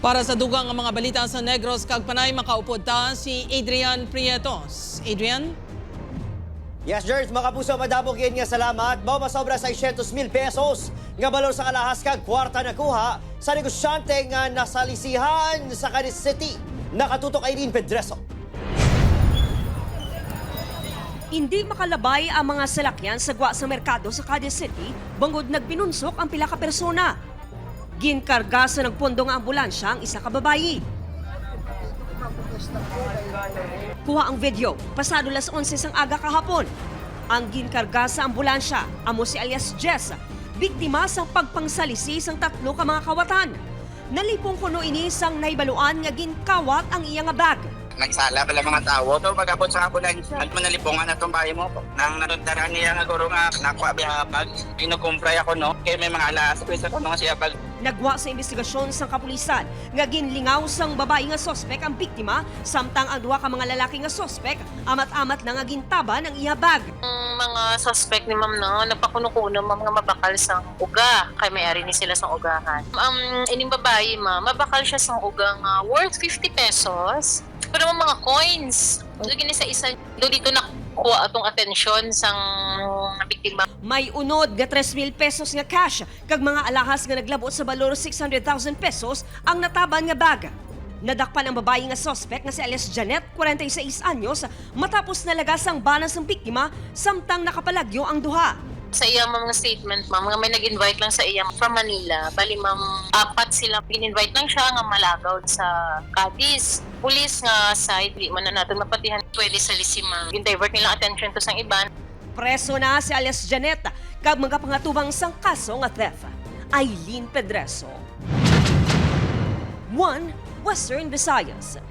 Para sa dugang ang mga balita sa Negros, kagpanay makaupod ta si Adrian Prietos. Adrian? Yes, George, mga puso, madabog yan nga salamat. Mao masobra 600,000 pesos nga balor sa kalahas kag kwarta nakuha sa negosyante nga nasalisihan sa Cadiz City. Nakatutok Irene Pedreso. Hindi makalabay ang mga salakyan sa gwa sa merkado sa Cadiz City bangod nagpinunsok ang pila ka persona. Ginkarga sa nagpondo nga ambulansya ang isa ka babayi. Kuha ang video, pasado las 11 sang aga kahapon. Ang ginkarga sa ambulansya, amo si alias Jess, biktima sa pagpangsalisi sang tatlo ka mga kawatan. Nalipong kuno ini sang naibaluan nga ginkawat ang iyang bag. Nagsala pala mga tao. Ito magabot sa ambulansya. At manalipungan na itong bahay mo po. Nang narundaran niya nga guro nga nakuha biya bag. Kinukumpray ako no. Kaya may mga alas. Pwesa ko nga siya bag. Nagwa sa investigasyon sang kapulisan nga ginlingaw sang babae nga sospek ang biktima samtang ang duha ka mga lalaki nga sospek amat-amat na nga gintaban ang iya bag. Ang mga suspect ni ma'am no, napakuno-kuno mga mabakal sang uga. Kay may-ari ni sila sang ugahan. Ang ining babae ma'am, mabakal siya sang uga nga worth 50 pesos. Pero mga coins. Lagi ni sa isa dito nakuha atong atensyon sang biktima. May unod nga 3,000 pesos nga cash kag mga alahas nga naglabot sa balor 600,000 pesos ang nataban nga bag. Nadakpan ang babae nga suspect nga si alias Janet, 46 anyos, matapos nalagas ang banas ng biktima samtang nakapalagyo ang duha. Sa iyang mga statement, ma'am, nga may nag-invite lang sa iya from Manila. Bali, ma'am, 4 sila. Gin-invite lang siya nga malagaw sa Cadiz. Pulis nga side, di man na natin mapatihan. Pwede sa lisi, ma'am. Gin-divert nila attention to sang iban. Preso na si alias Janet kag mga pangatubang sang kaso nga theft. Eileen Pedreso. 1 Western Visayas.